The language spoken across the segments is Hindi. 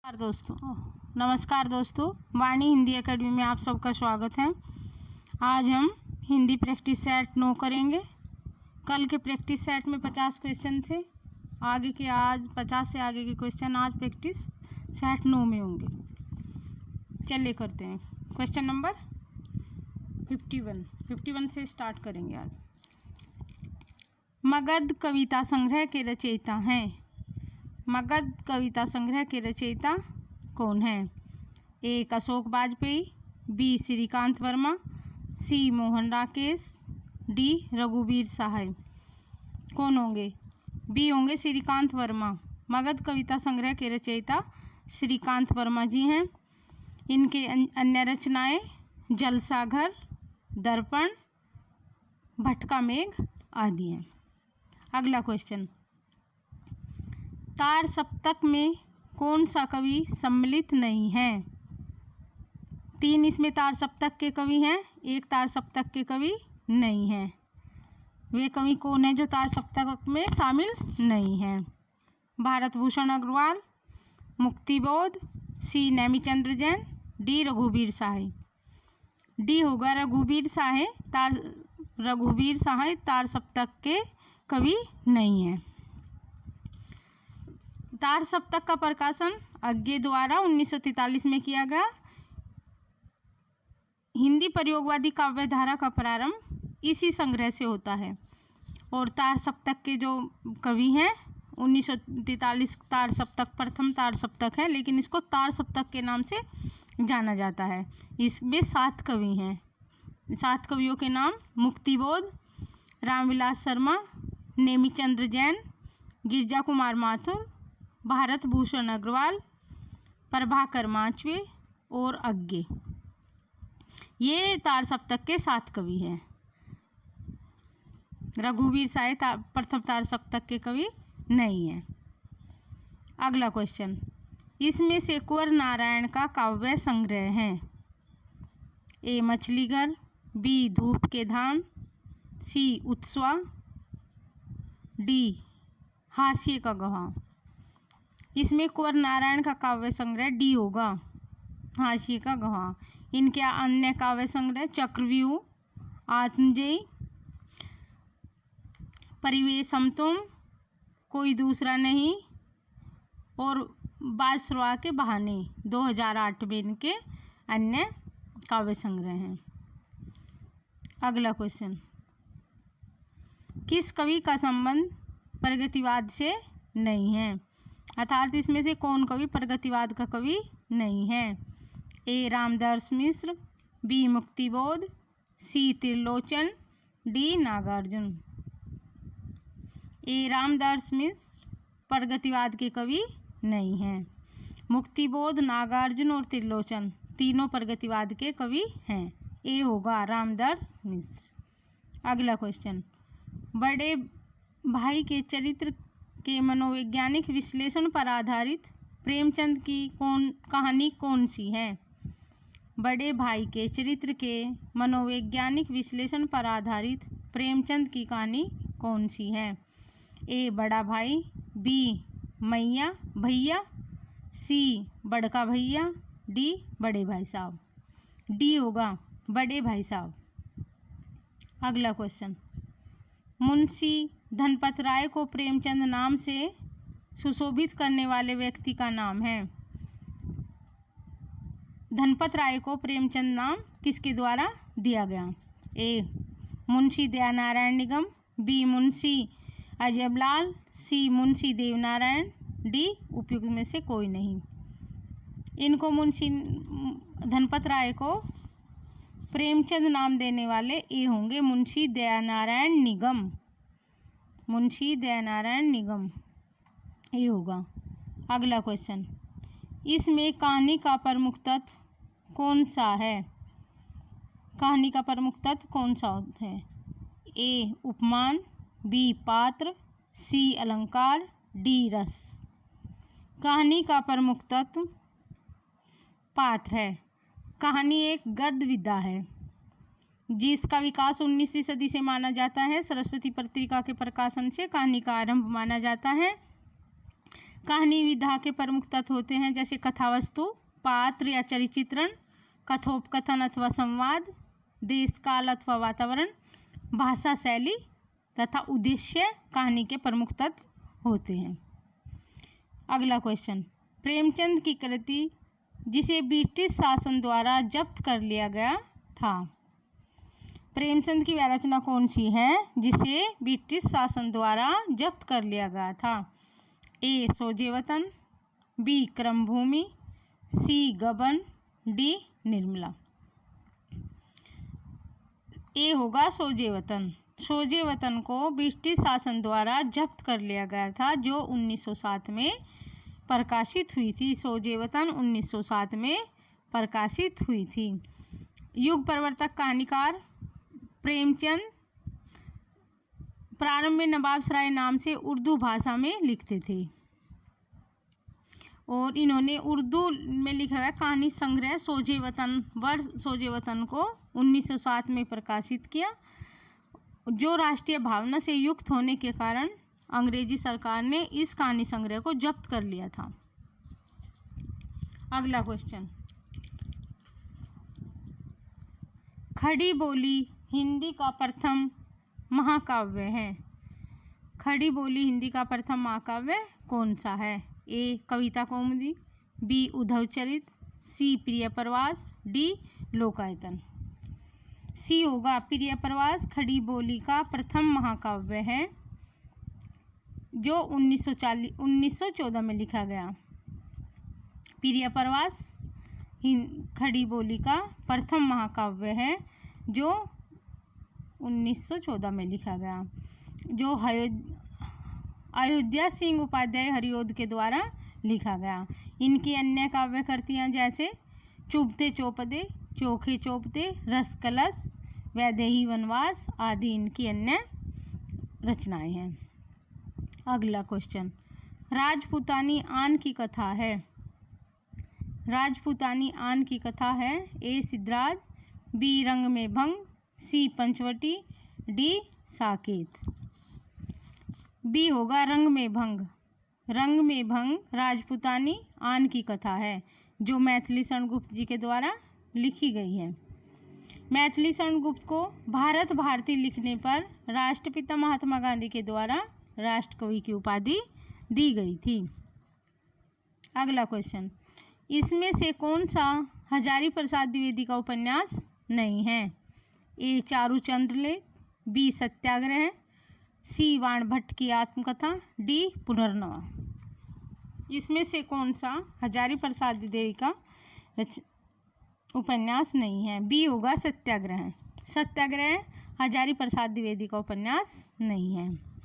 नमस्कार दोस्तों, वाणी हिंदी एकेडमी में आप सबका स्वागत है। आज हम हिंदी प्रैक्टिस सेट 9 करेंगे। कल के प्रैक्टिस सेट में 50 क्वेश्चन थे। आगे के आज 50 से आगे के क्वेश्चन आज प्रैक्टिस सेट 9 में होंगे। चलिए करते हैं। क्वेश्चन नंबर 51 से स्टार्ट करेंगे आज। मगध कविता संग्रह के रचयिता हैं। मगध कविता संग्रह के रचयिता कौन हैं? ए. अशोक वाजपेयी, बी. श्रीकांत वर्मा, सी. मोहन राकेश, डी. रघुवीर सहाय। कौन होंगे? बी होंगे श्रीकांत वर्मा। मगध कविता संग्रह के रचयिता श्रीकांत वर्मा जी हैं। इनके अन्य रचनाएं जलसाघर, दर्पण, भटका मेघ आदि हैं। अगला क्वेश्चन, तार सप्तक में कौन सा कवि सम्मिलित नहीं है? 3 इसमें तार सप्तक के कवि हैं, 1 तार सप्तक के कवि नहीं हैं। वे कवि कौन है जो तार सप्तक में शामिल नहीं हैं? भारत भूषण अग्रवाल, मुक्तिबोध, सी. नेमिचंद्र जैन, डी. रघुवीर सहाय। डी होगा रघुवीर सहाय। रघुवीर सहाय तार सप्तक के कवि नहीं हैं। तार सप्तक का प्रकाशन अज्ञे द्वारा 1943 में किया गया। हिंदी प्रयोगवादी काव्य धारा का प्रारंभ इसी संग्रह से होता है। और तार सप्तक के जो कवि हैं 1943 तार सप्तक प्रथम तार सप्तक है, लेकिन इसको तार सप्तक के नाम से जाना जाता है। इसमें 7 कवि हैं। 7 कवियों के नाम मुक्तिबोध, रामविलास शर्मा, नेमिचंद्र जैन, गिरजा कुमार माथुर, भारत भूषण अग्रवाल, प्रभाकर माचवे और अज्ञे। ये तार सप्तक के 7 कवि हैं। रघुवीर सहाय प्रथम तार सप्तक के कवि नहीं हैं। अगला क्वेश्चन, इसमें से कुंवर नारायण का काव्य संग्रह है। ए. मछलीघर, बी. धूप के धाम, सी. उत्सवा, डी. हास्य का गवाह। इसमें कुंवर नारायण का काव्य संग्रह डी होगा, हास्य का गवाह। इनके अन्य काव्य संग्रह चक्रव्यूह, आत्मजयी, परिवेशम तुम, कोई दूसरा नहीं और बादशाह के बहाने 2008 में इनके अन्य काव्य संग्रह हैं। अगला क्वेश्चन, किस कवि का संबंध प्रगतिवाद से नहीं है? अर्थात इसमें से कौन कवि प्रगतिवाद का कवि नहीं है? ए. रामदास मिश्र, बी. मुक्तिबोध, सी. त्रिलोचन, डी. नागार्जुन। ए. रामदास मिश्र प्रगतिवाद के कवि नहीं हैं। मुक्तिबोध, नागार्जुन और त्रिलोचन तीनों प्रगतिवाद के कवि हैं। ए होगा रामदास मिश्र। अगला क्वेश्चन, बड़े भाई के चरित्र के मनोवैज्ञानिक विश्लेषण पर आधारित प्रेमचंद की कहानी कौन सी है? बड़े भाई के चरित्र के मनोवैज्ञानिक विश्लेषण पर आधारित प्रेमचंद की कहानी कौन सी है? ए. बड़ा भाई, बी. मैया भैया, सी. बड़का भैया, डी. बड़े भाई साहब। डी होगा बड़े भाई साहब। अगला क्वेश्चन, मुंशी धनपत राय को प्रेमचंद नाम से सुशोभित करने वाले व्यक्ति का नाम है। धनपत राय को प्रेमचंद नाम किसके द्वारा दिया गया? ए. मुंशी दयानारायण निगम, बी. मुंशी अजयलाल, सी. मुंशी देवनारायण, डी. उपयुक्त में से कोई नहीं। इनको मुंशी धनपत राय को प्रेमचंद नाम देने वाले ए होंगे मुंशी दयानारायण निगम। मुंशी दयानारायण निगम ये होगा। अगला क्वेश्चन, इसमें कहानी का प्रमुख तत्व कौन सा है? कहानी का प्रमुख तत्व कौन सा है? ए. उपमान, बी. पात्र, सी. अलंकार, डी. रस। कहानी का प्रमुख तत्व पात्र है। कहानी एक गद्य विधा है जिसका विकास 19वीं सदी से माना जाता है। सरस्वती पत्रिका के प्रकाशन से कहानी का आरंभ माना जाता है। कहानी विधा के प्रमुख तत्व होते हैं जैसे कथावस्तु, पात्र या चरित्रण, कथोपकथन अथवा संवाद, देश काल अथवा वातावरण, भाषा शैली तथा उद्देश्य कहानी के प्रमुख तत्व होते हैं। अगला क्वेश्चन, प्रेमचंद की कृति जिसे ब्रिटिश शासन द्वारा जब्त कर लिया गया था। प्रेमचंद की वह रचना कौन सी है जिसे ब्रिटिश शासन द्वारा जब्त कर लिया गया था? ए सोजेवतन, बी क्रमभूमि, सी गबन, डी निर्मला। ए होगा सोजेवतन। सोजेवतन को ब्रिटिश शासन द्वारा जब्त कर लिया गया था जो 1907 में प्रकाशित हुई थी। सोजेवतन 1907 में प्रकाशित हुई थी। युग प्रवर्तक कहानीकार प्रेमचंद प्रारंभ में नवाब सराय नाम से उर्दू भाषा में लिखते थे और इन्होंने उर्दू में लिखा हुआ कहानी संग्रह सोजेवतन को 1907 में प्रकाशित किया, जो राष्ट्रीय भावना से युक्त होने के कारण अंग्रेजी सरकार ने इस कहानी संग्रह को जब्त कर लिया था। अगला क्वेश्चन, खड़ी बोली हिंदी का प्रथम महाकाव्य है। खड़ी बोली हिंदी का प्रथम महाकाव्य कौन सा है? ए कविता कौमुदी, बी उद्धव चरित, सी प्रिय प्रवास, डी लोकायतन। सी होगा प्रिय प्रवास खड़ी बोली का प्रथम महाकाव्य है जो 1914 में लिखा गया। प्रिय प्रवास खड़ी बोली का प्रथम महाकाव्य है जो 1914 में लिखा गया, जो अयोध्या सिंह उपाध्याय हरिऔध के द्वारा लिखा गया। इनकी अन्य काव्य कृतियाँ जैसे चुभते चौपदे, चोखे चौपते, रस कलश, वैदेही वनवास आदि इनकी अन्य रचनाएं हैं। अगला क्वेश्चन, राजपूतानी आन की कथा है। राजपूतानी आन की कथा है ए सिद्धराज, बी रंग में भंग, सी पंचवटी, डी साकेत। बी होगा रंग में भंग। रंग में भंग राजपूतानी आन की कथा है जो मैथिली शरण गुप्त जी के द्वारा लिखी गई है। मैथिली शरण गुप्त को भारत भारती लिखने पर राष्ट्रपिता महात्मा गांधी के द्वारा राष्ट्रकवि की उपाधि दी गई थी। अगला क्वेश्चन, इसमें से कौन सा हजारी प्रसाद द्विवेदी का उपन्यास नहीं है? ए चारुचंद्र लेख, बी सत्याग्रह, सी वाण भट्ट की आत्मकथा, डी पुनर्नवा। इसमें से कौन सा हजारी प्रसाद द्विवेदी का उपन्यास नहीं है? बी होगा सत्याग्रह। सत्याग्रह हजारी प्रसाद द्विवेदी का उपन्यास नहीं है।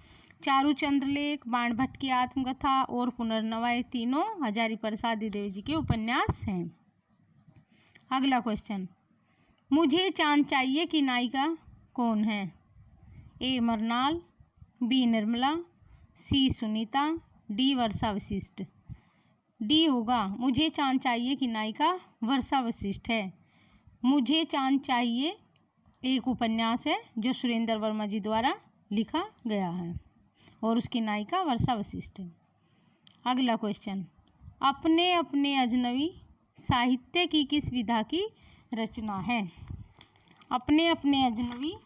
चारुचंद्र लेख, वाण भट्ट की आत्मकथा और पुनर्नवा ये तीनों हजारी प्रसाद द्विवेदी जी के उपन्यास हैं। अगला क्वेश्चन, मुझे चांद चाहिए की नायिका कौन है? ए मरनाल, बी निर्मला, सी सुनीता, डी वर्षा वशिष्ठ। डी होगा मुझे चांद चाहिए की नायिका वर्षा वशिष्ठ है। मुझे चांद चाहिए एक उपन्यास है जो सुरेंद्र वर्मा जी द्वारा लिखा गया है और उसकी नायिका वर्षा वशिष्ठ है। अगला क्वेश्चन, अपने अपने अजनबी साहित्य की किस विधा की रचना है? अपने अपने अजनबी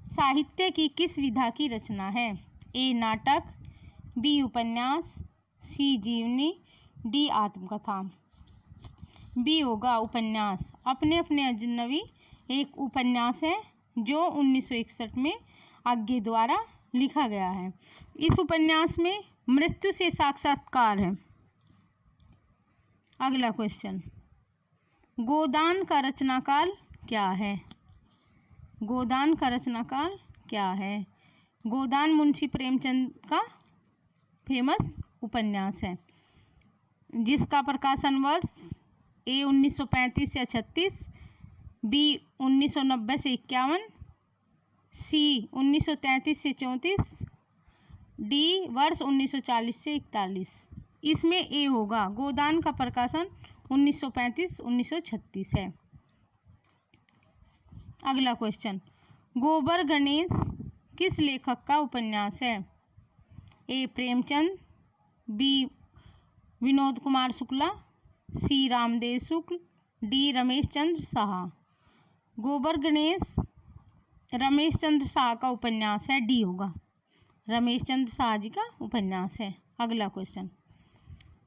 साहित्य की किस विधा की रचना है? ए नाटक, बी उपन्यास, सी जीवनी, डी आत्मकथा। बी होगा उपन्यास। अपने अपने अजनबी एक उपन्यास है जो 1961 में आज्ञे द्वारा लिखा गया है। इस उपन्यास में मृत्यु से साक्षात्कार है। अगला क्वेश्चन, गोदान का रचनाकाल क्या है? गोदान का रचनाकाल क्या है? गोदान मुंशी प्रेमचंद का फेमस उपन्यास है जिसका प्रकाशन वर्ष ए 1935 से 36, बी 1990 से 51, सी 1933 से 34, डी वर्ष 1940 से 41। इसमें ए होगा गोदान का प्रकाशन 1935-1936 है। अगला क्वेश्चन, गोबर गणेश किस लेखक का उपन्यास है? ए प्रेमचंद, बी विनोद कुमार शुक्ला, सी रामदेव शुक्ल, डी रमेश चंद्र शाह। गोबर गणेश रमेश चंद्र शाह का उपन्यास है, डी होगा, रमेश चंद्र शाह जी का उपन्यास है। अगला क्वेश्चन,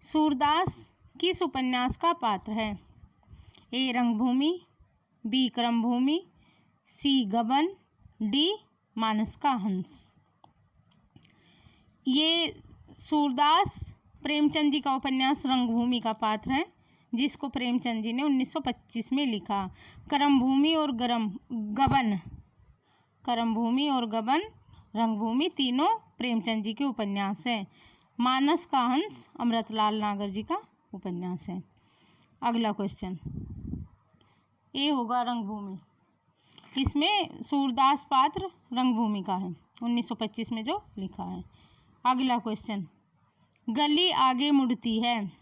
सूरदास किस उपन्यास का पात्र है? ए रंगभूमि, बी क्रमभूमि, सी गबन, डी मानस का हंस। ये सूरदास प्रेमचंद जी का उपन्यास रंगभूमि का पात्र है, जिसको प्रेमचंद जी ने 1925 में लिखा। क्रमभूमि और गबन, क्रमभूमि और गबन, रंगभूमि तीनों प्रेमचंद जी के उपन्यास है। मानस का हंस अमृतलाल नागर जी का उपन्यास है। अगला क्वेश्चन, ए होगा रंगभूमि। इसमें सूरदास पात्र रंगभूमि का है, 1925 में जो लिखा है। अगला क्वेश्चन, गली आगे मुड़ती है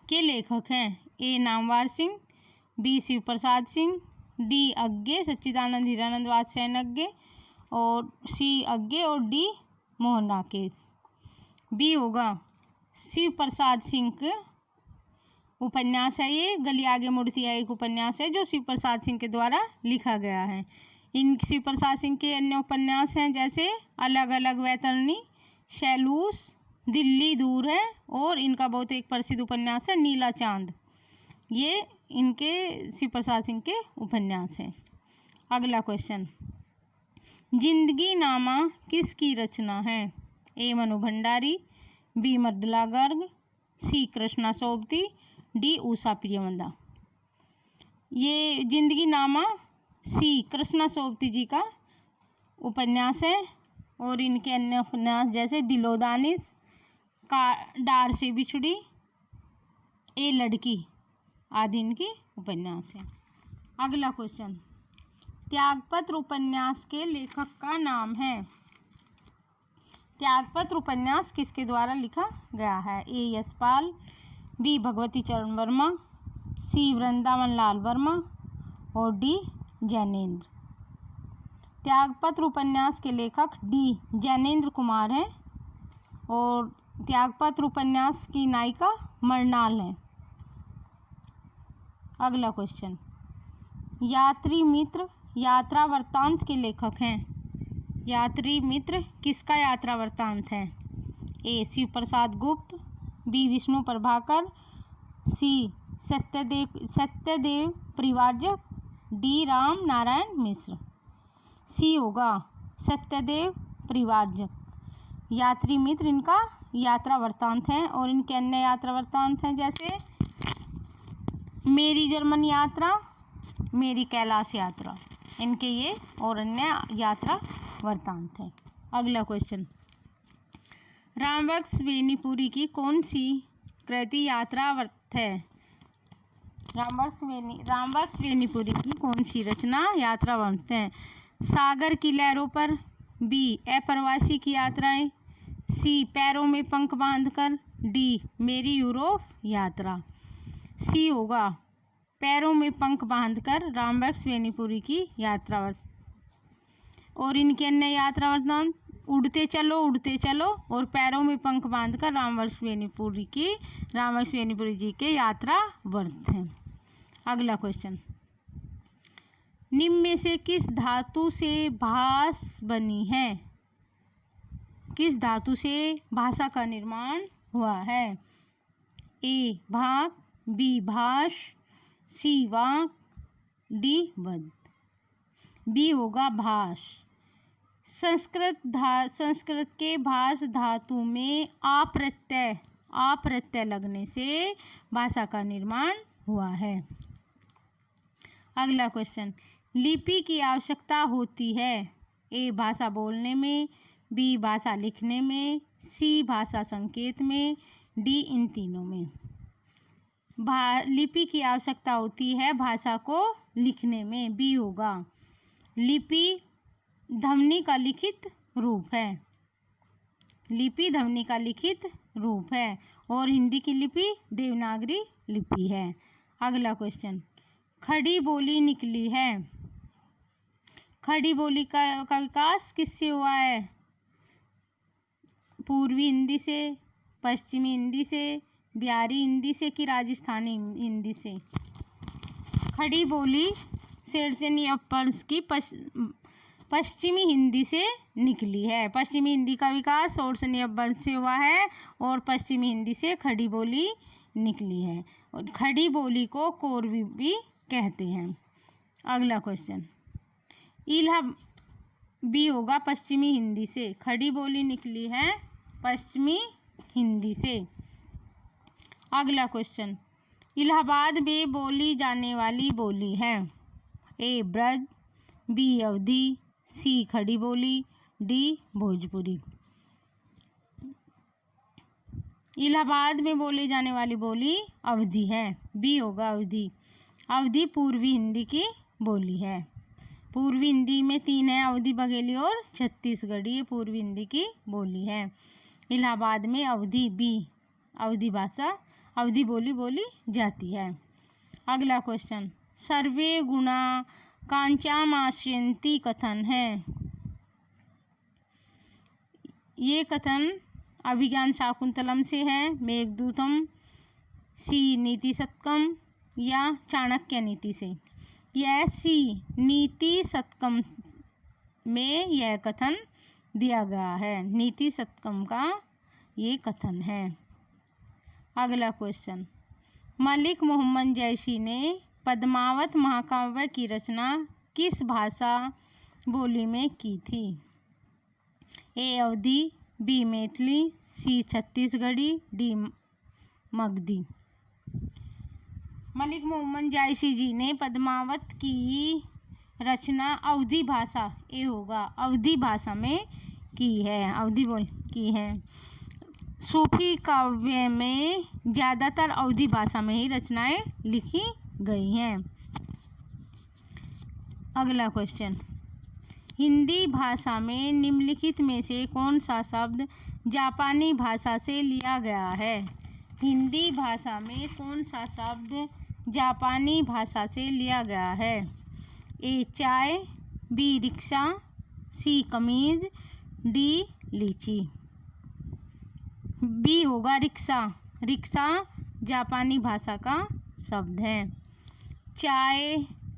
के लेखक हैं? ए नामवर सिंह, बी शिव प्रसाद सिंह, डी अज्ञे सच्चिदानंद हीरानंद वात्स्यायन अज्ञे, और सी अज्ञे और डी मोहन राकेश। बी होगा, शिव प्रसाद सिंह के उपन्यास है ये। गली आगे मुड़ती है एक उपन्यास है जो शिव प्रसाद सिंह के द्वारा लिखा गया है। इन शिव प्रसाद सिंह के अन्य उपन्यास हैं जैसे अलग अलग वैतरणी, शैलूस, दिल्ली दूर है, और इनका बहुत एक प्रसिद्ध उपन्यास है नीला चांद। ये इनके शिव प्रसाद सिंह के उपन्यास हैं। अगला क्वेश्चन, जिंदगी नामा किसकी रचना है? ए मनु भंडारी, बी मृदुला गर्ग, सी कृष्णा सोबती, डी उषा प्रियवंदा। ये जिंदगी नामा सी कृष्णा सोबती जी का उपन्यास है, और इनके अन्य उपन्यास जैसे दिलोदानिश, का डार से बिछुड़ी, ए लड़की आदि इनकी उपन्यास है। अगला क्वेश्चन, त्यागपत्र उपन्यास के लेखक का नाम है? त्यागपत्र उपन्यास किसके द्वारा लिखा गया है? ए यशपाल, बी भगवती चरण वर्मा, सी वृंदावन लाल वर्मा, और डी जैनेन्द्र। त्यागपत्र उपन्यास के लेखक डी जैनेन्द्र कुमार हैं, और त्यागपत्र उपन्यास की नायिका मृणाल है। अगला क्वेश्चन, यात्री मित्र यात्रा वृत्तांत के लेखक हैं? यात्री मित्र किसका यात्रा वृत्तांत है? ए शिव प्रसाद गुप्त, बी विष्णु प्रभाकर, सी सत्यदेव परिव्राजक, डी राम नारायण मिश्र। सी होगा, सत्यदेव परिव्राजक। यात्री मित्र इनका यात्रा वृत्तांत है, और इनके अन्य यात्रा वृत्तांत हैं जैसे मेरी जर्मन यात्रा, मेरी कैलाश यात्रा, इनके ये और अन्य यात्रा वृत्तांत है। अगला क्वेश्चन, रामबक्स बेनीपुरी की कौन सी कृति यात्रा वृत्त है? रामबक्स बेनीपुरी की कौन सी रचना यात्रा वृत्त है? सागर की लहरों पर, बी अप्रवासी की यात्राएं, सी पैरों में पंख बांधकर, डी मेरी यूरोप यात्रा। सी होगा, पैरों में पंख बांधकर रामबक्स बेनीपुरी की यात्रा वृत्त। और इनके अन्य यात्रा वृत्तांत उड़ते चलो और पैरों में पंख बांधकर रामबक्स बेनीपुरी जी के यात्रा वृत्त हैं। अगला क्वेश्चन, निम्न में से किस धातु से भास बनी है? किस धातु से भाषा का निर्माण हुआ है? ए भाग, बी भाष, सी वाक, डी वद। बी होगा भाष। संस्कृत के भाष धातु में आप्रत्यय लगने से भाषा का निर्माण हुआ है। अगला क्वेश्चन, लिपि की आवश्यकता होती है? ए भाषा बोलने में, बी भाषा लिखने में, सी भाषा संकेत में, डी इन तीनों में। लिपि की आवश्यकता होती है भाषा को लिखने में, बी होगा। लिपि ध्वनि का लिखित रूप है। लिपि ध्वनि का लिखित रूप है, और हिंदी की लिपि देवनागरी लिपि है। अगला क्वेश्चन, खड़ी बोली निकली है। खड़ी बोली का विकास किससे हुआ है? पूर्वी हिंदी से, पश्चिमी हिंदी से, बिहारी हिंदी से कि राजस्थानी हिंदी से? खड़ी बोली शेरशानी अप्पर्स की पश्चिमी हिंदी से निकली है। पश्चिमी हिंदी का विकास शेरशानी अप्पर से हुआ है और पश्चिमी हिंदी से खड़ी बोली निकली है। और खड़ी बोली को कोरवी भी कहते हैं। अगला क्वेश्चन, बी होगा पश्चिमी हिंदी से। खड़ी बोली निकली है पश्चिमी हिंदी से। अगला क्वेश्चन, इलाहाबाद में बोली जाने वाली बोली है। ए ब्रज, बी अवधी, सी खड़ी बोली, डी भोजपुरी। इलाहाबाद में बोली जाने वाली बोली अवधी है। बी होगा अवधी। अवधी पूर्वी हिंदी की बोली है। पूर्वी हिंदी में 3 है, अवधी, बघेली और छत्तीसगढ़ी। ये पूर्वी हिंदी की बोली है। इलाहाबाद में अवधी, बी अवधी भाषा, अवधी बोली जाती है। अगला क्वेश्चन, सर्वे गुणा कांचाम आश्रयन्ति कथन है। ये कथन अभिज्ञान शाकुंतलम से है, मेघदूतम, सी नीति शतकम या चाणक्य नीति से। यह सी नीति शतकम में यह कथन दिया गया है। नीति शतकम का ये कथन है। अगला क्वेश्चन, मलिक मोहम्मद जैशी ने पद्मावत महाकाव्य की रचना किस भाषा बोली में की थी? ए अवधी, बी मैथिली, सी छत्तीसगढ़ी, डी मगधी। मलिक मोहम्मद जैशी जी ने पद्मावत की रचना अवधी भाषा, ए होगा अवधी भाषा में की है। अवधी की है। सूफी काव्य में ज़्यादातर अवधी भाषा में ही रचनाएं लिखी गई हैं। अगला क्वेश्चन, हिंदी भाषा में निम्नलिखित में से कौन सा शब्द जापानी भाषा से लिया गया है? हिंदी भाषा में कौन सा शब्द जापानी भाषा से लिया गया है? ए चाय, बी रिक्शा, सी कमीज, डी लीची। बी होगा रिक्शा। रिक्शा जापानी भाषा का शब्द है। चाय,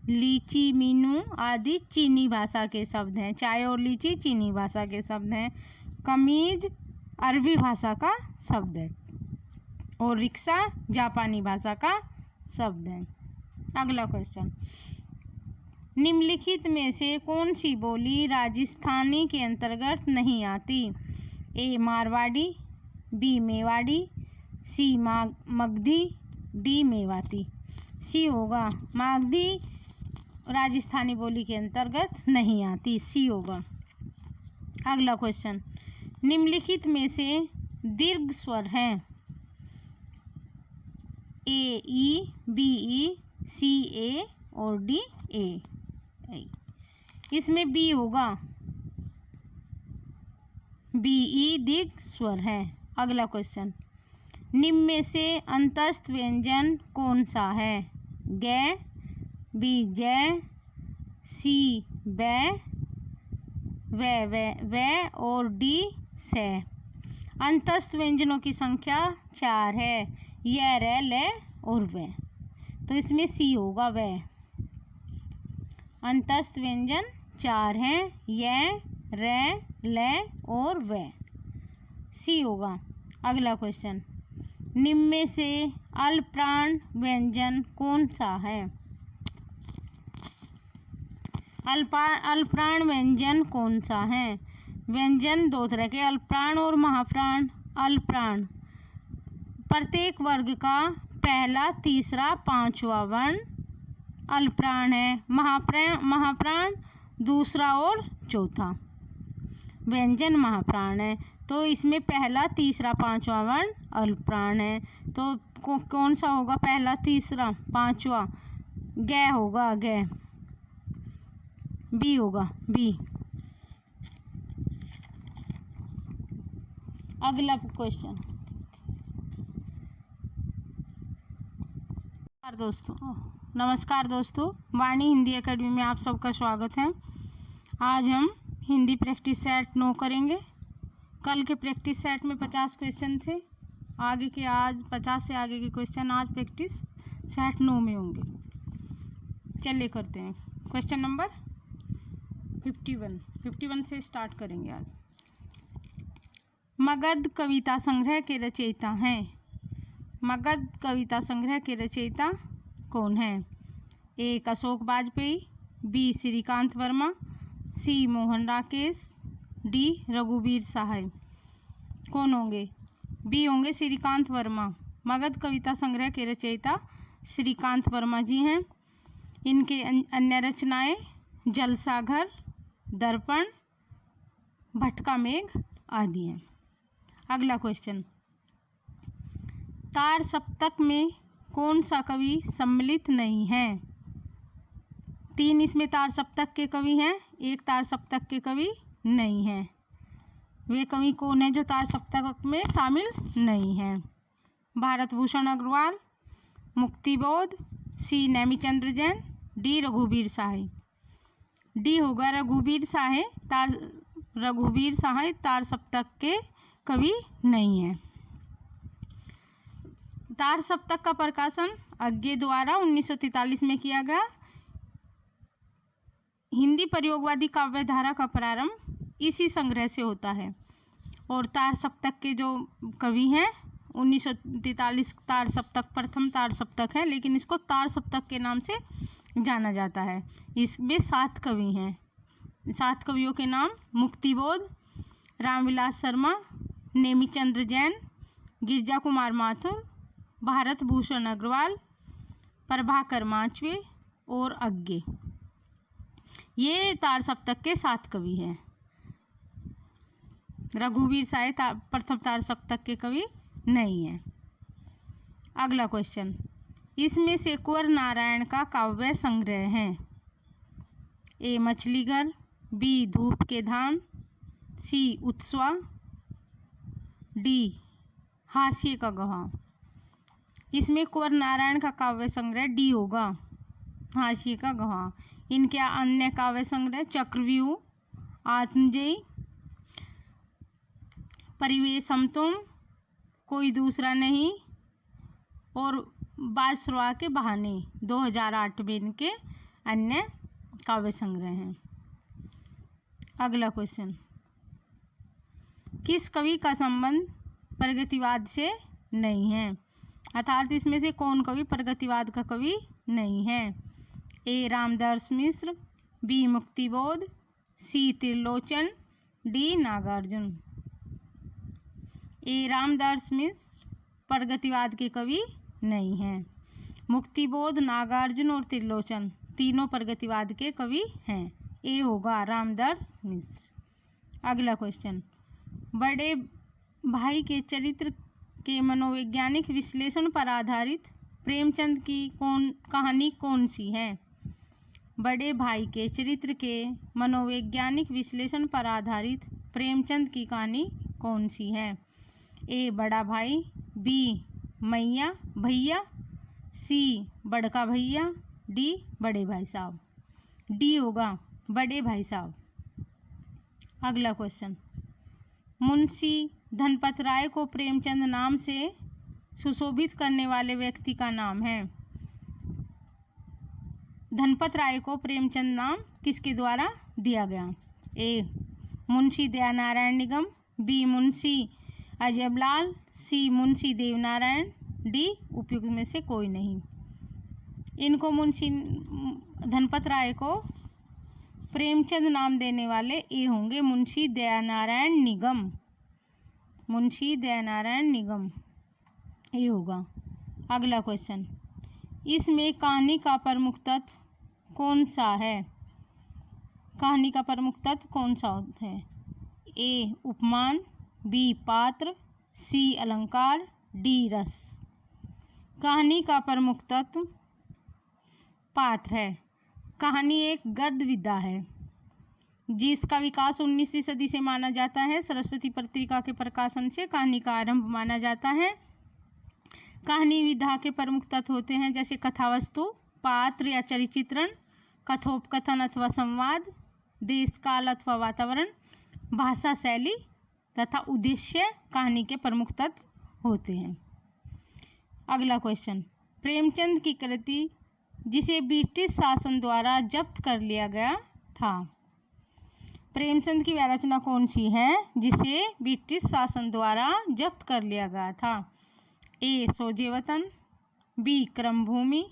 लीची, मीनू आदि चीनी भाषा के शब्द हैं। चाय और लीची चीनी भाषा के शब्द हैं। कमीज अरबी भाषा का शब्द है और रिक्शा जापानी भाषा का शब्द है। अगला क्वेश्चन, निम्नलिखित में से कौन सी बोली राजस्थानी के अंतर्गत नहीं आती? ए मारवाड़ी, बी मेवाड़ी, सी मगधी, डी मेवाती। सी होगा मगधी राजस्थानी बोली के अंतर्गत नहीं आती, सी होगा। अगला क्वेश्चन, निम्नलिखित में से दीर्घ स्वर हैं। ए ई, बी ई, सी ए और डी ए। इसमें बी होगा, बी ई दीर्घ स्वर है। अगला क्वेश्चन, निम्न में से अंतस्थ व्यंजन कौन सा है? ग, बी जय, सी बै, व और डी से। अंतस्थ व्यंजनों की संख्या 4 है, य, र, ल और व। तो इसमें सी होगा व। अंतस्थ व्यंजन 4 हैं, य, र, ल और व। सी होगा। अगला क्वेश्चन, निम्न में से अल्पप्राण व्यंजन कौन सा है? अल्पप्राण व्यंजन कौन सा है? व्यंजन 2 तरह के, अल्पप्राण और महाप्राण। अल्पप्राण प्रत्येक वर्ग का पहला, तीसरा, पांचवा वर्ण अल्पप्राण है। महाप्राण दूसरा और चौथा व्यंजन महाप्राण है। तो इसमें पहला, तीसरा, पांचवा वर्ण अल्पप्राण है। तो कौन सा होगा पहला, तीसरा, पांचवा? ग होगा, ग। बी होगा, बी। अगला क्वेश्चन, नमस्कार दोस्तों, वाणी हिंदी एकेडमी में आप सबका स्वागत है। आज हम हिंदी प्रैक्टिस सेट 9 करेंगे। कल के प्रैक्टिस सेट में 50 क्वेश्चन थे, आगे के आज 50 से आगे के क्वेश्चन आज प्रैक्टिस सेट 9 में होंगे। चलिए करते हैं क्वेश्चन नंबर 51 से स्टार्ट करेंगे आज। मगध कविता संग्रह के रचयिता हैं। मगध कविता संग्रह के रचयिता कौन हैं? ए अशोक वाजपेयी, बी श्रीकांत वर्मा, सी मोहन राकेश, डी रघुवीर सहाय। कौन होंगे? बी होंगे श्रीकांत वर्मा। मगध कविता संग्रह के रचयिता श्रीकांत वर्मा जी हैं। इनके अन्य रचनाएं जलसाघर, दर्पण, भटका मेघ आदि हैं। अगला क्वेश्चन, तार सप्तक में कौन सा कवि सम्मिलित नहीं है? 3 इसमें तार सप्तक के कवि हैं, 1 तार सप्तक के कवि नहीं हैं। वे कवि कौन है जो तार सप्तक में शामिल नहीं हैं? भारत भूषण अग्रवाल, मुक्तिबोध, सी नेमिचंद्र जैन, डी रघुवीर सहाय। डी होगा रघुवीर सहाय। रघुवीर सहाय तार सप्तक के कवि नहीं है। तार सप्तक का प्रकाशन अज्ञे द्वारा 1943 में किया गया। हिंदी प्रयोगवादी काव्य धारा का प्रारंभ इसी संग्रह से होता है और तार सप्तक के जो कवि हैं 1943 तार सप्तक प्रथम तार सप्तक है, लेकिन इसको तार सप्तक के नाम से जाना जाता है। इसमें 7 कवि हैं। 7 कवियों के नाम मुक्तिबोध, रामविलास शर्मा, नेमिचंद्र जैन, गिरजा कुमार माथुर, भारत भूषण अग्रवाल, प्रभाकर माचवे और अज्ञे। ये तार सप्तक के 7 कवि हैं। रघुवीर सहाय प्रथम तार सप्तक के कवि नहीं है। अगला क्वेश्चन, इसमें से कुंवर नारायण का काव्य संग्रह है। ए मछलीघर, बी धूप के धाम, सी उत्सवा, डी हास्य का गवाह। इसमें कुंवर नारायण का काव्य संग्रह डी होगा, हास्य का गवाह। इनके अन्य काव्य संग्रह चक्रव्यूह, आत्मजयी, परिवेशम तुम, कोई दूसरा नहीं और बादशाह के बहाने 2008 में इनके अन्य काव्य संग्रह हैं। अगला क्वेश्चन, किस कवि का संबंध प्रगतिवाद से नहीं है? अर्थात इसमें से कौन कवि प्रगतिवाद का कवि नहीं है? ए रामदास मिश्र, बी मुक्तिबोध, सी त्रिलोचन, डी नागार्जुन। ए रामदास मिश्र प्रगतिवाद के कवि नहीं हैं। मुक्तिबोध, नागार्जुन और त्रिलोचन तीनों प्रगतिवाद के कवि हैं। ए होगा रामदास मिश्र। अगला क्वेश्चन, बड़े भाई के चरित्र के मनोवैज्ञानिक विश्लेषण पर आधारित प्रेमचंद की कहानी कौन सी है? बड़े भाई के चरित्र के मनोवैज्ञानिक विश्लेषण पर आधारित प्रेमचंद की कहानी कौन सी है? ए बड़ा भाई, बी मैया भैया, सी बड़का भैया, डी बड़े भाई साहब। डी होगा बड़े भाई साहब। अगला क्वेश्चन, मुंशी धनपत राय को प्रेमचंद नाम से सुशोभित करने वाले व्यक्ति का नाम है। धनपत राय को प्रेमचंद नाम किसके द्वारा दिया गया? ए मुंशी दयानारायण निगम, बी मुंशी अजबलाल, सी मुंशी देवनारायण, डी उपयुक्त में से कोई नहीं। इनको मुंशी धनपत राय को प्रेमचंद नाम देने वाले ए होंगे मुंशी दयानारायण निगम। मुंशी दयानारायण निगम ये होगा। अगला क्वेश्चन, इसमें कहानी का प्रमुख तत्व कौन सा है? कहानी का प्रमुख तत्व कौन सा है? ए उपमान, बी पात्र, सी अलंकार, डी रस। कहानी का प्रमुख तत्व पात्र है। कहानी एक गद्य विधा है जिसका विकास 19वीं सदी से माना जाता है। सरस्वती पत्रिका के प्रकाशन से कहानी का आरंभ माना जाता है। कहानी विधा के प्रमुख तत्व होते हैं जैसे कथावस्तु, पात्र या चरित्रण, कथोपकथन अथवा संवाद, देश काल अथवा वातावरण, भाषा शैली तथा उद्देश्य कहानी के प्रमुख तत्व होते हैं। अगला क्वेश्चन, प्रेमचंद की कृति जिसे ब्रिटिश शासन द्वारा जब्त कर लिया गया था। प्रेमचंद की वह रचना कौन सी है जिसे ब्रिटिश शासन द्वारा जब्त कर लिया गया था। ए सोजे वतन, बी क्रमभूमि,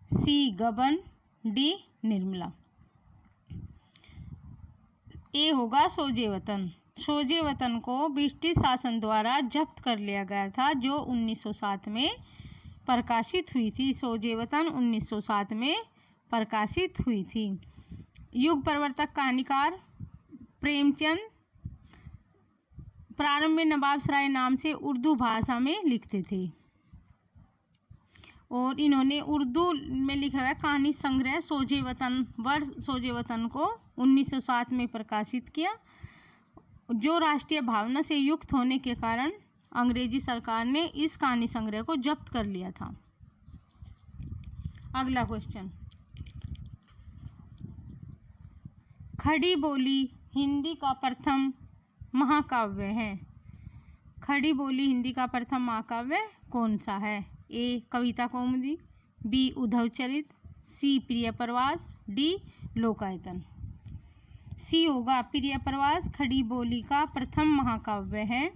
सी गबन, डी निर्मला। ए होगा सोजे वतन। सोजे वतन को ब्रिटिश शासन द्वारा जब्त कर लिया गया था, जो 1907 में प्रकाशित हुई थी। सोजे वतन 1907 में प्रकाशित हुई थी। युग प्रवर्तक कहानीकार प्रेमचंद प्रारंभ में नवाब सराय नाम से उर्दू भाषा में लिखते थे और इन्होंने उर्दू में लिखा हुआ कहानी संग्रह सोजे वतन वर्ष सोजे वतन को 1907 में प्रकाशित किया, जो राष्ट्रीय भावना से युक्त होने के कारण अंग्रेजी सरकार ने इस कहानी संग्रह को जब्त कर लिया था। अगला क्वेश्चन, खड़ी बोली हिंदी का प्रथम महाकाव्य है। खड़ी बोली हिंदी का प्रथम महाकाव्य कौन सा है। ए कविता कौमुदी, बी उद्धव चरित, सी प्रिय प्रवास, डी लोकायतन। सी होगा प्रिय प्रवास खड़ी बोली का प्रथम महाकाव्य है,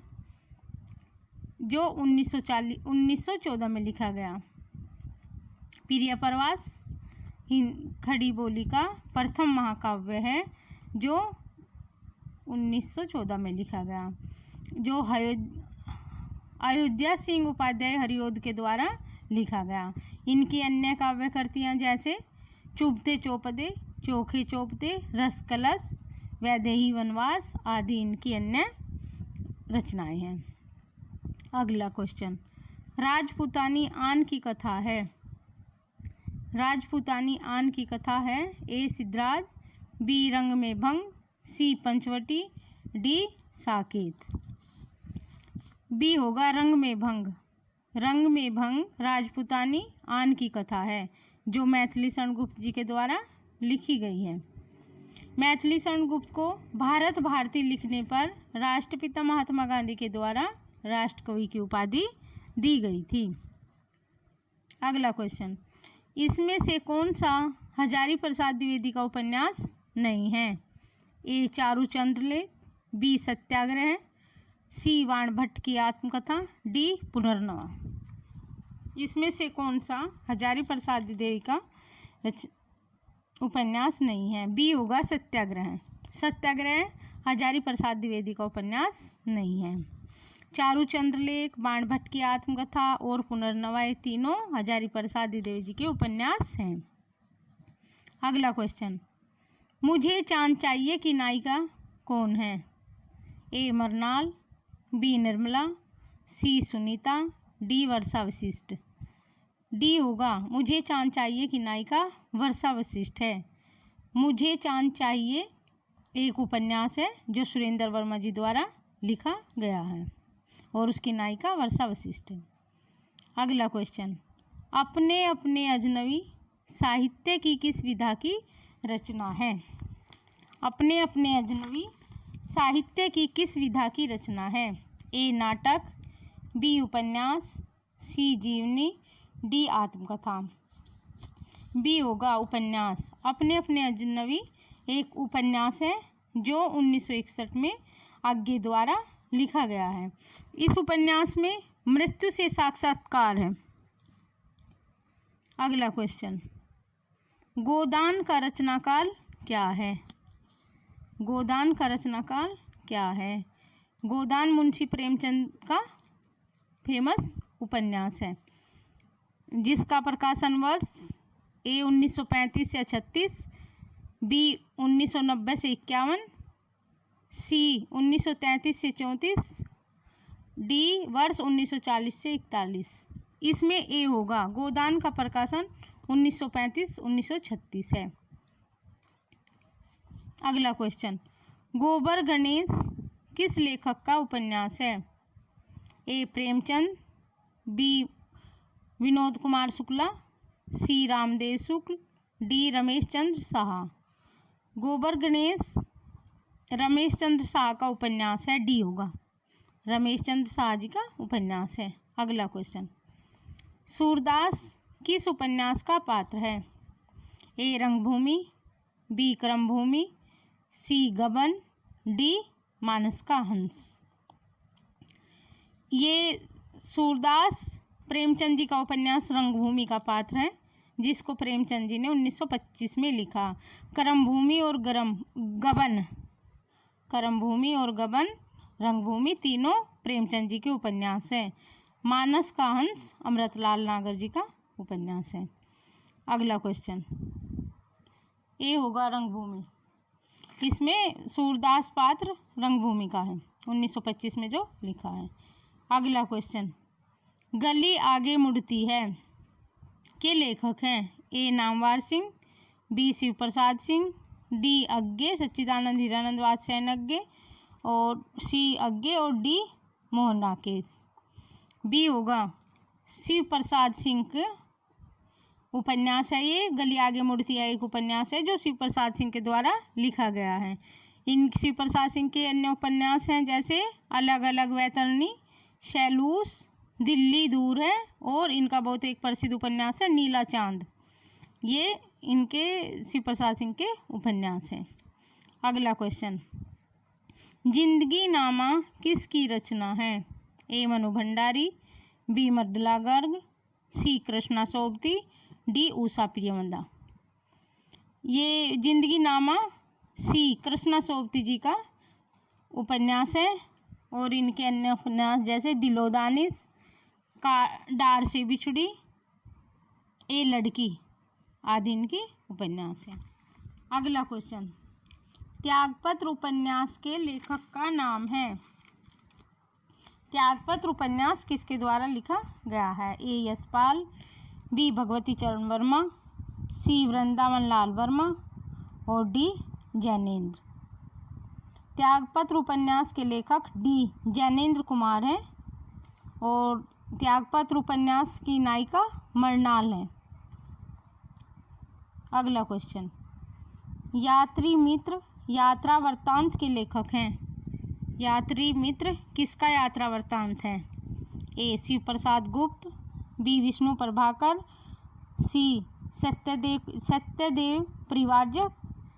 जो 1914 में लिखा गया। प्रिय प्रवास खड़ी बोली का प्रथम महाकाव्य है, जो 1914 में लिखा गया, जो अयोध्या सिंह उपाध्याय हरिऔध के द्वारा लिखा गया। इनकी अन्य काव्य कृतियाँ जैसे चुभते चौपदे, चोखे चौपदे, रस कलश, वैदेही वनवास आदि इनकी अन्य रचनाएं हैं। अगला क्वेश्चन, राजपूतानी आन की कथा है। राजपूतानी आन की कथा है। ए सिद्धराज, बी रंग में भंग, सी पंचवटी, डी साकेत। बी होगा रंग में भंग। रंग में भंग राजपूतानी आन की कथा है, जो मैथिली शरण गुप्त जी के द्वारा लिखी गई है। मैथिली शरण गुप्त को भारत भारती लिखने पर राष्ट्रपिता महात्मा गांधी के द्वारा राष्ट्रकवि की उपाधि दी गई थी। अगला क्वेश्चन, इसमें से कौन सा हजारी प्रसाद द्विवेदी का उपन्यास नहीं है। ए चारूचंद्र लेख, बी सत्याग्रह, सी वाण भट्ट की आत्मकथा, डी पुनर्नवा। इसमें से कौन सा हजारी प्रसाद द्विवेदी का उपन्यास नहीं है। बी होगा सत्याग्रह। सत्याग्रह हजारी प्रसाद द्विवेदी का उपन्यास नहीं है। चारूचंद्र लेख, वाण भट्ट की आत्मकथा और पुनर्नवा ये तीनों हजारी प्रसाद द्विवेदी जी के उपन्यास हैं। अगला क्वेश्चन, मुझे चांद चाहिए की नायिका कौन है। ए मरनाल, बी निर्मला, सी सुनीता, डी वर्षा वशिष्ठ। डी होगा मुझे चांद चाहिए की नायिका वर्षा वशिष्ठ है। मुझे चांद चाहिए एक उपन्यास है जो सुरेंद्र वर्मा जी द्वारा लिखा गया है और उसकी नायिका वर्षा वशिष्ठ है। अगला क्वेश्चन, अपने अपने अजनबी साहित्य की किस विधा की रचना है। अपने अपने अजनबी साहित्य की किस विधा की रचना है। ए नाटक, बी उपन्यास, सी जीवनी, डी आत्मकथा। बी होगा उपन्यास। अपने अपने अजनबी एक उपन्यास है जो 1961 में आज्ञे द्वारा लिखा गया है। इस उपन्यास में मृत्यु से साक्षात्कार है। अगला क्वेश्चन, गोदान का रचनाकाल क्या है। गोदान का रचनाकाल क्या है। गोदान मुंशी प्रेमचंद का फेमस उपन्यास है, जिसका प्रकाशन वर्ष ए 1935 से 36, बी 1990 से 51, सी 1933 से 34, डी वर्ष 1940 से 41। इसमें ए होगा गोदान का प्रकाशन 1935-1936 है। अगला क्वेश्चन, गोबर गणेश किस लेखक का उपन्यास है। ए प्रेमचंद, बी विनोद कुमार शुक्ला, सी रामदेव शुक्ल, डी रमेश चंद्र शाह। गोबर गणेश रमेश चंद्र शाह का उपन्यास है, डी होगा। रमेश चंद्र शाह जी का उपन्यास है। अगला क्वेश्चन, सूरदास किस उपन्यास का पात्र है? ए रंगभूमि, बी क्रमभूमि, सी गबन, डी मानस का हंस। ये सूरदास प्रेमचंद जी का उपन्यास रंगभूमि का पात्र है, जिसको प्रेमचंद जी ने 1925 में लिखा। क्रमभूमि और गबन, क्रमभूमि और गबन, रंगभूमि तीनों प्रेमचंद जी के उपन्यास हैं। मानस का हंस अमृतलाल नागर जी का उपन्यास है। अगला क्वेश्चन, ये होगा रंगभूमि। इसमें सूरदास पात्र रंगभूमि का है, 1925 में जो लिखा है। अगला क्वेश्चन, गली आगे मुड़ती है के लेखक हैं? ए नामवर सिंह, बी शिव प्रसाद सिंह, डी अज्ञे सच्चिदानंद हीरानंद वात्स्यायन अज्ञे, और सी अज्ञे और डी मोहन राकेश। बी होगा शिव प्रसाद सिंह के उपन्यास है ये। गली आगे मुड़ती है एक उपन्यास है जो शिव प्रसाद सिंह के द्वारा लिखा गया है। इन शिव प्रसाद सिंह के अन्य उपन्यास हैं जैसे अलग अलग वैतरणी, शैलूस, दिल्ली दूर है, और इनका बहुत एक प्रसिद्ध उपन्यास है नीला चांद। ये इनके शिव प्रसाद सिंह के उपन्यास हैं। अगला क्वेश्चन, जिंदगी नामा किसकी रचना है? ए मनु भंडारी, बी मृदुला गर्ग, सी कृष्णा सोबती, डी उषा प्रियवंदा। ये जिंदगी नामा सी कृष्णा सोबती जी का उपन्यास है, और इनके अन्य उपन्यास जैसे दिलोदानिश, का डार से बिछुड़ी, ए लड़की आदि इनकी उपन्यास है। अगला क्वेश्चन, त्यागपत्र उपन्यास के लेखक का नाम है? त्यागपत्र उपन्यास किसके द्वारा लिखा गया है? ए यशपाल, बी भगवती चरण वर्मा, सी वृंदावन लाल वर्मा, और डी जैनेन्द्र। त्यागपत्र उपन्यास के लेखक डी जैनेन्द्र कुमार हैं, और त्यागपत्र उपन्यास की नायिका मृणाल है। अगला क्वेश्चन, यात्री मित्र यात्रा वृत्तांत के लेखक हैं? यात्री मित्र किसका यात्रा वृत्तांत है? ए शिव प्रसाद गुप्त, बी विष्णु प्रभाकर, सी सत्यदेव परिव्राजक,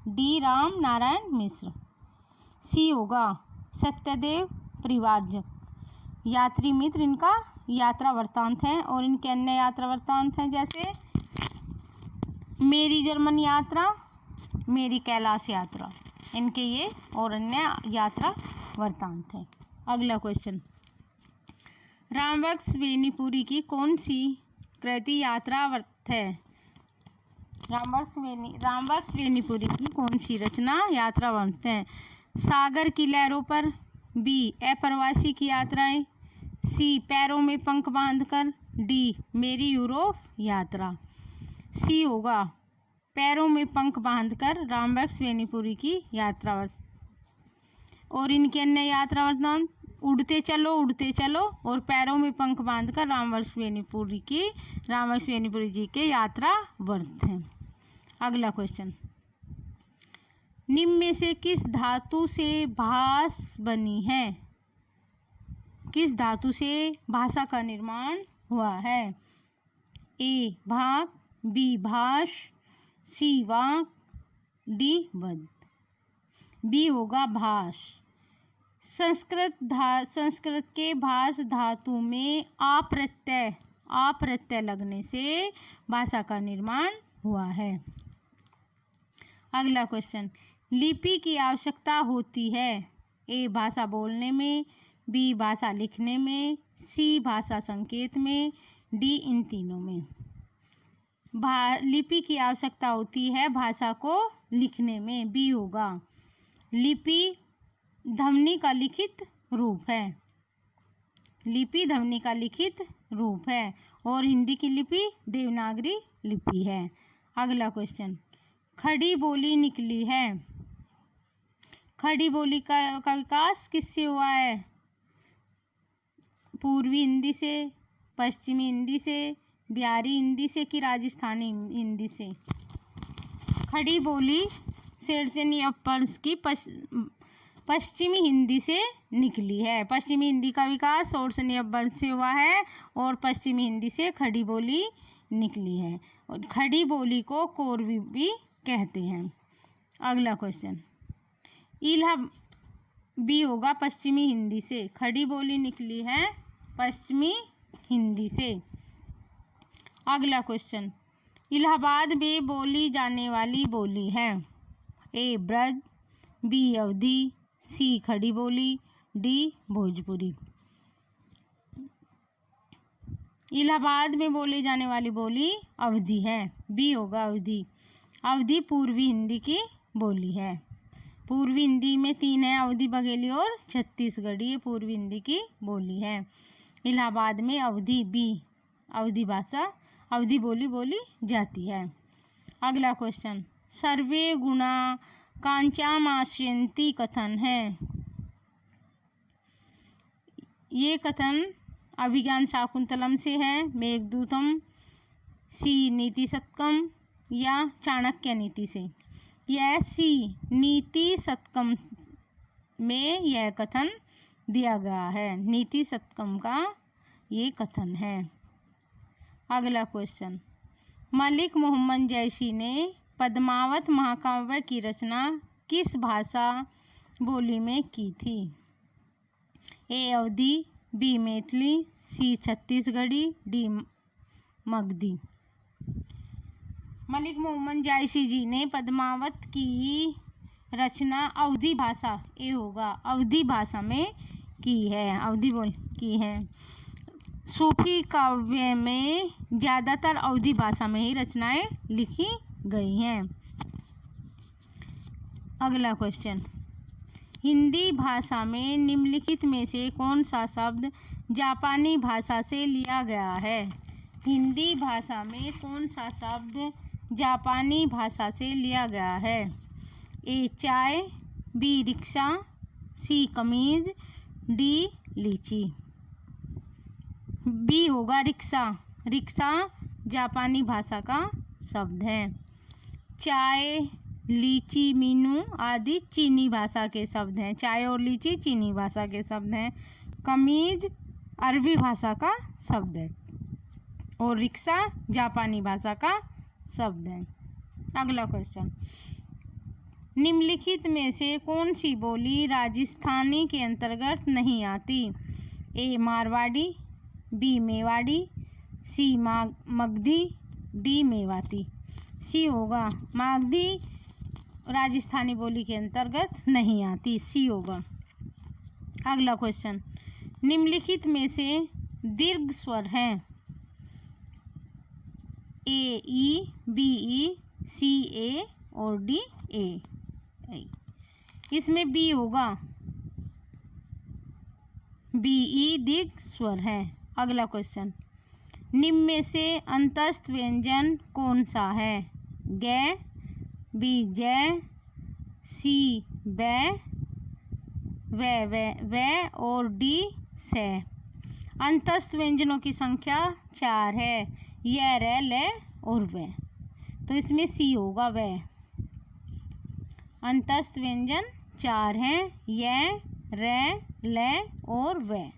डी राम नारायण मिश्र। सी होगा सत्यदेव परिव्राजक। यात्री मित्र इनका यात्रा वृत्तांत है, और इनके अन्य यात्रा वृत्तांत हैं जैसे मेरी जर्मन यात्रा, मेरी कैलाश यात्रा, इनके ये और अन्य यात्रा वृत्तांत हैं। अगला क्वेश्चन, रामबख्श बेनीपुरी की कौन सी कृति यात्रा वृत्त है? रामबख्श बेनीपुरी की कौन सी रचना यात्रा वृत्त है? सागर की लहरों पर, बी अप्रवासी की यात्राएं, सी पैरों में पंख बांधकर, डी मेरी यूरोप यात्रा। सी होगा पैरों में पंख बांधकर रामबख्श बेनीपुरी की यात्रा वृत्तांत। और इनके अन्य यात्रा वृत्तांत उड़ते चलो और पैरों में पंख बांधकर रामबख्श बेनीपुरी जी के यात्रा वृत्त हैं। अगला क्वेश्चन, निम्न में से किस धातु से भास बनी है? किस धातु से भाषा का निर्माण हुआ है? ए भाग, बी भाष, सी वाक, डी वद। बी होगा भाष। संस्कृत के भाष धातु में आप्रत्यय लगने से भाषा का निर्माण हुआ है। अगला क्वेश्चन, लिपि की आवश्यकता होती है? ए भाषा बोलने में, बी भाषा लिखने में, सी भाषा संकेत में, डी इन तीनों में। लिपि की आवश्यकता होती है भाषा को लिखने में। बी होगा। लिपि ध्वनि का लिखित रूप है। लिपि ध्वनि का लिखित रूप है, और हिंदी की लिपि देवनागरी लिपि है। अगला क्वेश्चन, खड़ी बोली निकली है। खड़ी बोली का विकास किससे हुआ है? पूर्वी हिंदी से, पश्चिमी हिंदी से, बिहारी हिंदी से, कि राजस्थानी हिंदी से? खड़ी बोली शेरशानी अपर्स की पश्चिमी हिंदी से निकली है। पश्चिमी हिंदी का विकास शोरसनीय वर्ण से हुआ है और पश्चिमी हिंदी से खड़ी बोली निकली है और खड़ी बोली को कोरवी भी कहते हैं। अगला क्वेश्चन, बी होगा पश्चिमी हिंदी से। खड़ी बोली निकली है पश्चिमी हिंदी से। अगला क्वेश्चन, इलाहाबाद में बोली जाने वाली बोली है। ए ब्रज, बी अवधी, सी खड़ी बोली, डी भोजपुरी। इलाहाबाद में बोली जाने वाली बोली अवधी है। बी होगा अवधी। अवधी पूर्वी हिंदी की बोली है। पूर्वी हिंदी में 3 है, अवधी, बघेली और छत्तीसगढ़ी। ये पूर्वी हिंदी की बोली है। इलाहाबाद में अवधी, बी अवधी भाषा, अवधी बोली जाती है। अगला क्वेश्चन, सर्वे गुणा कांचामाश्यन्ति कथन है। ये कथन अभिज्ञान शाकुंतलम से है, मेघदूतम, सी नीति शतकम या चाणक्य नीति से। यह सी नीति शतकम में यह कथन दिया गया है। नीति शतकम का ये कथन है। अगला क्वेश्चन, मलिक मोहम्मद जैशी ने पद्मावत महाकाव्य की रचना किस भाषा बोली में की थी। ए अवधी, बी मैथिली, सी छत्तीसगढ़ी, डी मगधी। मलिक मोहम्मद जैशी जी ने पद्मावत की रचना अवधी भाषा, ए होगा अवधी भाषा में की है। अवधी बोल की है। सूफी काव्य में ज़्यादातर अवधी भाषा में ही रचनाएं लिखी गई हैं। अगला क्वेश्चन, हिंदी भाषा में निम्नलिखित में से कौन सा शब्द जापानी भाषा से लिया गया है। हिंदी भाषा में कौन सा शब्द जापानी भाषा से लिया गया है। ए चाय, बी रिक्शा, सी कमीज, डी लीची। बी होगा रिक्शा। रिक्शा जापानी भाषा का शब्द है। चाय, लीची, मीनू आदि चीनी भाषा के शब्द हैं। चाय और लीची चीनी भाषा के शब्द हैं। कमीज अरबी भाषा का शब्द है और रिक्शा जापानी भाषा का शब्द है। अगला क्वेश्चन, निम्नलिखित में से कौन सी बोली राजस्थानी के अंतर्गत नहीं आती। ए मारवाड़ी, बी मेवाड़ी, सी मगधी, डी मेवाती। सी होगा मागधी राजस्थानी बोली के अंतर्गत नहीं आती, सी होगा। अगला क्वेश्चन, निम्नलिखित में से दीर्घ स्वर हैं। ए ई, बी ई, सी ए और डी ए। इसमें बी होगा, बी ई दीर्घ स्वर है। अगला क्वेश्चन, निम्न में से अंतस्थ व्यंजन कौन सा है। ग, बी जय, सी बै, व और डी से। अंतस्थ व्यंजनों की संख्या 4 है, य, र, ल और व। तो इसमें सी होगा व। अंतस्थ व्यंजन 4 हैं, य, र, ल और व।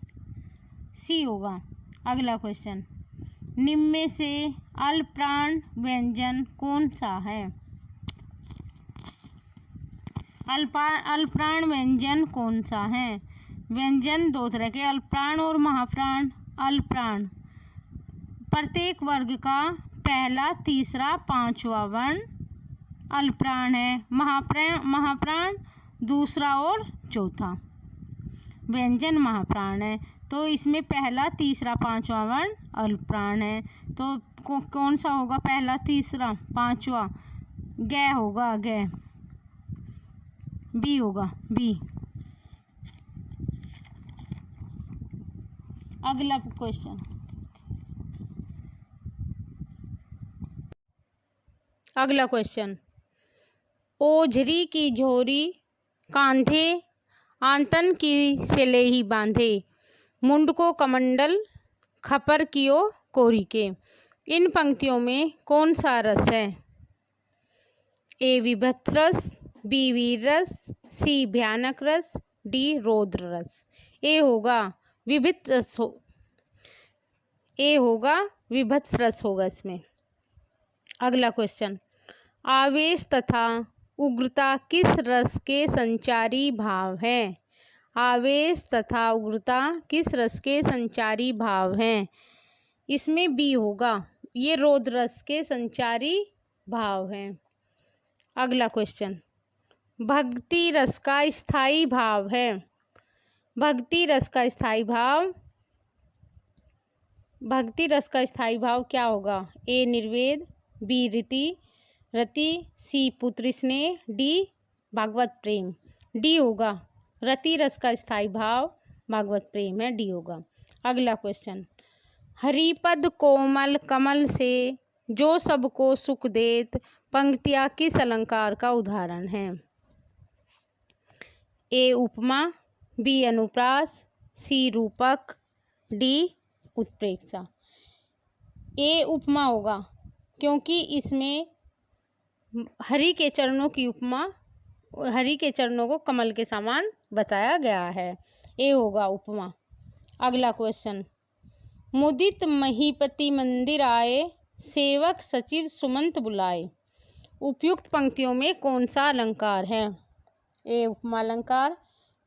सी होगा। अगला क्वेश्चन, निम्न में से अल्पप्राण व्यंजन कौन सा है। अल्पप्राण व्यंजन कौन सा है। व्यंजन 2 तरह के, अल्पप्राण और महाप्राण। अल्पप्राण प्रत्येक वर्ग का पहला, तीसरा, पांचवा वर्ण अल्पप्राण है। महाप्राण दूसरा और चौथा व्यंजन महाप्राण है। तो इसमें पहला, तीसरा, पांचवा वर्ण अल्पप्राण है। तो कौन सा होगा पहला, तीसरा, पांचवा। ग होगा, ग। बी होगा, बी। अगला क्वेश्चन, ओझरी की झोरी कांधे आंतन की सिलेही बांधे, मुंड को कमंडल खपर कियो कोरी के। इन पंक्तियों में कौन सा रस है। ए विभत्स रस, बी वीर रस, सी भयानक रस, डी रौद्र रस। ए होगा विभिन्न रस हो, ए होगा विभत्स रस होगा इसमें। अगला क्वेश्चन, आवेश तथा उग्रता किस रस के संचारी भाव है? आवेश तथा उग्रता किस रस के संचारी भाव हैं? इसमें बी होगा, ये रौद्र रस के संचारी भाव हैं। अगला क्वेश्चन, भक्ति रस का स्थायी भाव है। भक्ति रस का स्थायी भाव, भक्ति रस का स्थायी भाव क्या होगा? ए निर्वेद, बी रति, सी पुत्र स्नेह, डी भागवत प्रेम। डी होगा, रति रस का स्थायी भाव भागवत प्रेम है, डी होगा। अगला क्वेश्चन, हरिपद कोमल कमल से जो सबको सुख देत, पंक्तियाँ किस अलंकार का उदाहरण है? ए उपमा, बी अनुप्रास, सी रूपक, डी उत्प्रेक्षा। ए उपमा होगा, क्योंकि इसमें हरि के चरणों की उपमा, हरि के चरणों को कमल के समान बताया गया है। ए होगा उपमा। अगला क्वेश्चन, मुदित महीपति मंदिर आए, सेवक सचिव सुमंत बुलाए। उपयुक्त पंक्तियों में कौन सा अलंकार है? ए उपमा अलंकार,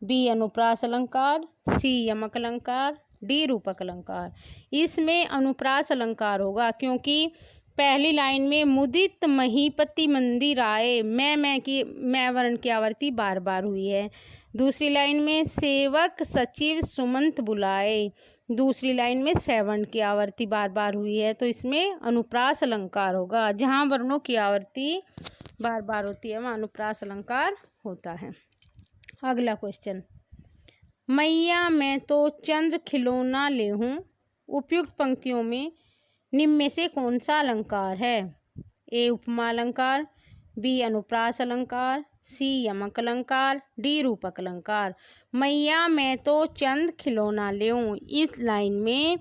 बी अनुप्रास अलंकार, सी यमक अलंकार, डी रूपक अलंकार। इसमें अनुप्रास अलंकार होगा, क्योंकि पहली लाइन में मुदित महीपति मंदिर आए, मैं वर्ण की आवृत्ति बार बार हुई है। दूसरी लाइन में सेवक सचिव सुमंत बुलाए, दूसरी लाइन में सेवर्ण की आवृत्ति बार बार हुई है, तो इसमें अनुप्रास अलंकार होगा। जहाँ वर्णों की आवृत्ति बार बार होती है वहाँ अनुप्रास अलंकार होता है। अगला क्वेश्चन, मैया मैं तो चंद्र खिलौना ले हूँ। उपयुक्त पंक्तियों में निम्न में से कौन सा अलंकार है? ए उपमा अलंकार, बी अनुप्रास अलंकार, सी यमक अलंकार, डी रूपक अलंकार। मैया मैं तो चंद खिलौना ले हूँ, इस लाइन में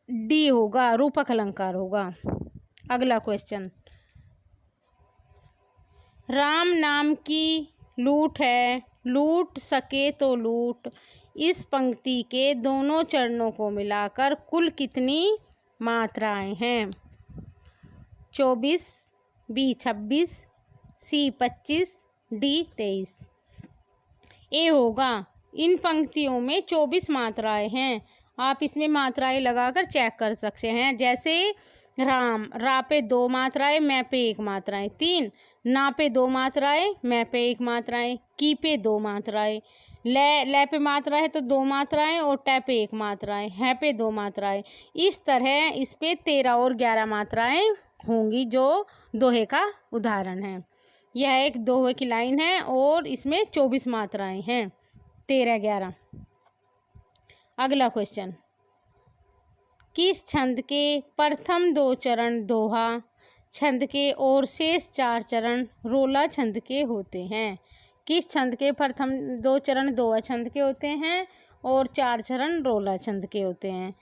डी होगा, रूपक अलंकार होगा। अगला क्वेश्चन, राम नाम की लूट है, लूट सके तो लूट। इस पंक्ति के दोनों चरणों को मिलाकर कुल कितनी मात्राएं हैं? 24, बी 26, सी 25, डी 23। ए होगा, इन पंक्तियों में 24 मात्राएं हैं। आप इसमें मात्राएं लगाकर चेक कर सकते हैं। जैसे राम, रा पे 2 मात्राएं, मैं पे 1 मात्राएं, 3, ना पे 2 मात्राएं, मैं पे 1 मात्राएं, की पे 2 मात्राएं, ले पे मात्रा है तो 2 मात्राएं, और टे पे 1 मात्राएं, है पे 2 मात्राएं। इस तरह इस पे 13 और 11 मात्राएं होंगी, जो दोहे का उदाहरण है। यह एक दोहे की लाइन है और इसमें 24 मात्राएं हैं, 13 11। अगला क्वेश्चन, किस छंद के प्रथम 2 चरण दोहा छंद के और शेष 4 चरण रोला छंद के होते हैं? किस छंद के प्रथम 2 चरण दोहा छंद के होते हैं और 4 चरण रोला छंद के होते हैं?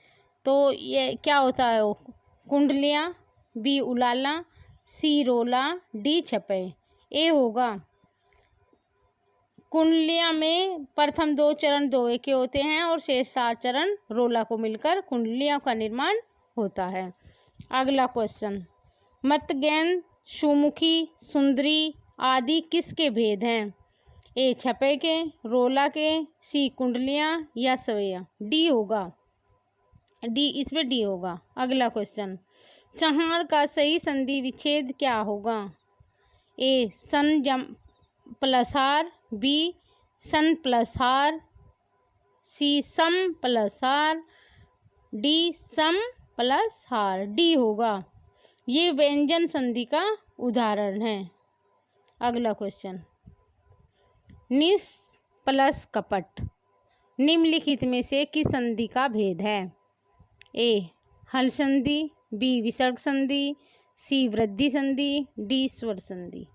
तो ये क्या होता है? कुंडलियाँ, बी उलाला, सी रोला, डी छपे। ए होगा, कुंडलियाँ में प्रथम 2 चरण दोहे के होते हैं और शेष 4 चरण रोला को मिलकर कुंडलियों का निर्माण होता है। अगला क्वेश्चन, मतगैन, सुमुखी, सुंदरी आदि किसके भेद हैं? ए छपे के, रोला के, सी कुंडलियाँ या सवैया। डी होगा, डी, इसमें डी होगा। अगला क्वेश्चन, चहार का सही संधि विच्छेद क्या होगा? ए सन प्लस हार, बी सन प्लस हार, सी सम प्लस हार, डी सम प्लस हार। डी होगा, ये व्यंजन संधि का उदाहरण है। अगला क्वेश्चन, निस प्लस कपट निम्नलिखित में से किस संधि का भेद है? ए हल संधि, बी विसर्ग संधि, सी वृद्धि संधि, डी स्वर संधि।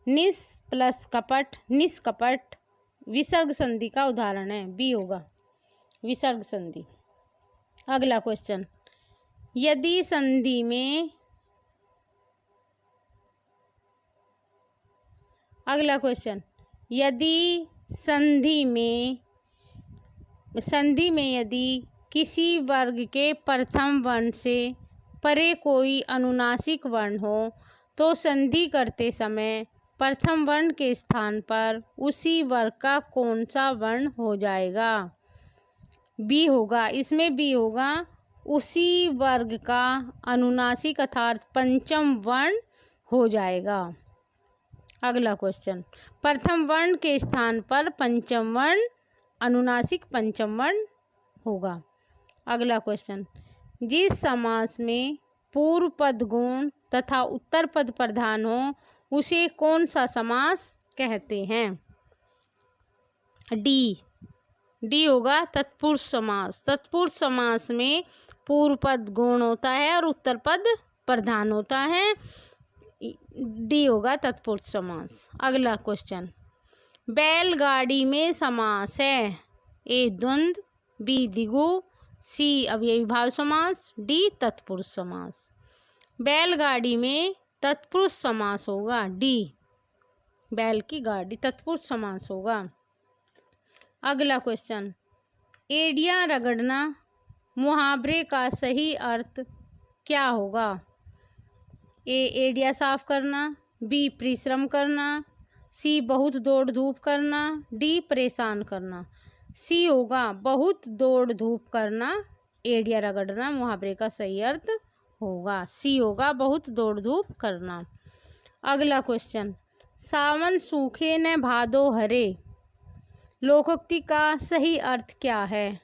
निस प्लस कपट, निष्कपट विसर्ग संधि का उदाहरण है, बी होगा विसर्ग संधि। अगला क्वेश्चन, यदि संधि में अगला क्वेश्चन, यदि संधि में यदि किसी वर्ग के प्रथम वर्ण से परे कोई अनुनासिक वर्ण हो तो संधि करते समय प्रथम वर्ण के स्थान पर उसी वर्ग का कौन सा वर्ण हो जाएगा? बी होगा। इसमें बी होगा, उसी वर्ग का अनुनासिक अर्थात पंचम वर्ण हो जाएगा। अगला क्वेश्चन, प्रथम वर्ण के स्थान पर पंचम वर्ण अनुनासिक पंचम वर्ण होगा। अगला क्वेश्चन, जिस समास में पूर्व पद गौण तथा उत्तर पद प्रधान हो उसे कौन सा समास कहते हैं? डी होगा, तत्पुरुष समास। तत्पुरुष समास में पूर्व पद गौण होता है और उत्तर पद प्रधान होता है। डी होगा तत्पुरुष समास। अगला क्वेश्चन, बैलगाड़ी में समास है। ए द्वंद्व, बी द्विगु, सी अवयवी भाव समास, डी तत्पुरुष समास। बैलगाड़ी में तत्पुरुष समास होगा। डी, बैल की गाड़ी, तत्पुरुष समास होगा। अगला क्वेश्चन, एड़ियाँ रगड़ना मुहावरे का सही अर्थ क्या होगा? ए एड़ियाँ साफ करना, बी परिश्रम करना, सी बहुत दौड़ धूप करना, डी परेशान करना। सी होगा, बहुत दौड़ धूप करना एड़ियाँ रगड़ना मुहावरे का सही अर्थ होगा। सी होगा, बहुत दौड़ धूप करना। अगला क्वेश्चन, सावन सूखे न भादो हरे लोकोक्ति का सही अर्थ क्या है?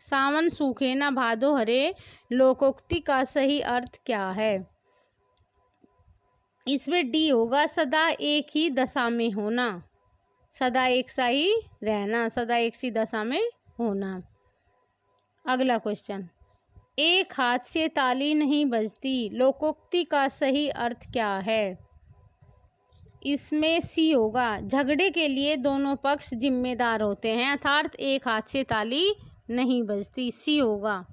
सावन सूखे न भादो हरे लोकोक्ति का सही अर्थ क्या है? इसमें डी होगा, सदा एक ही दशा में होना, सदा एक सा ही रहना, सदा एक सी दशा में होना। अगला क्वेश्चन, एक हाथ से ताली नहीं बजती लोकोक्ति का सही अर्थ क्या है? इसमें सी होगा, झगड़े के लिए दोनों पक्ष जिम्मेदार होते हैं अर्थात एक हाथ से ताली नहीं बजती। सी होगा।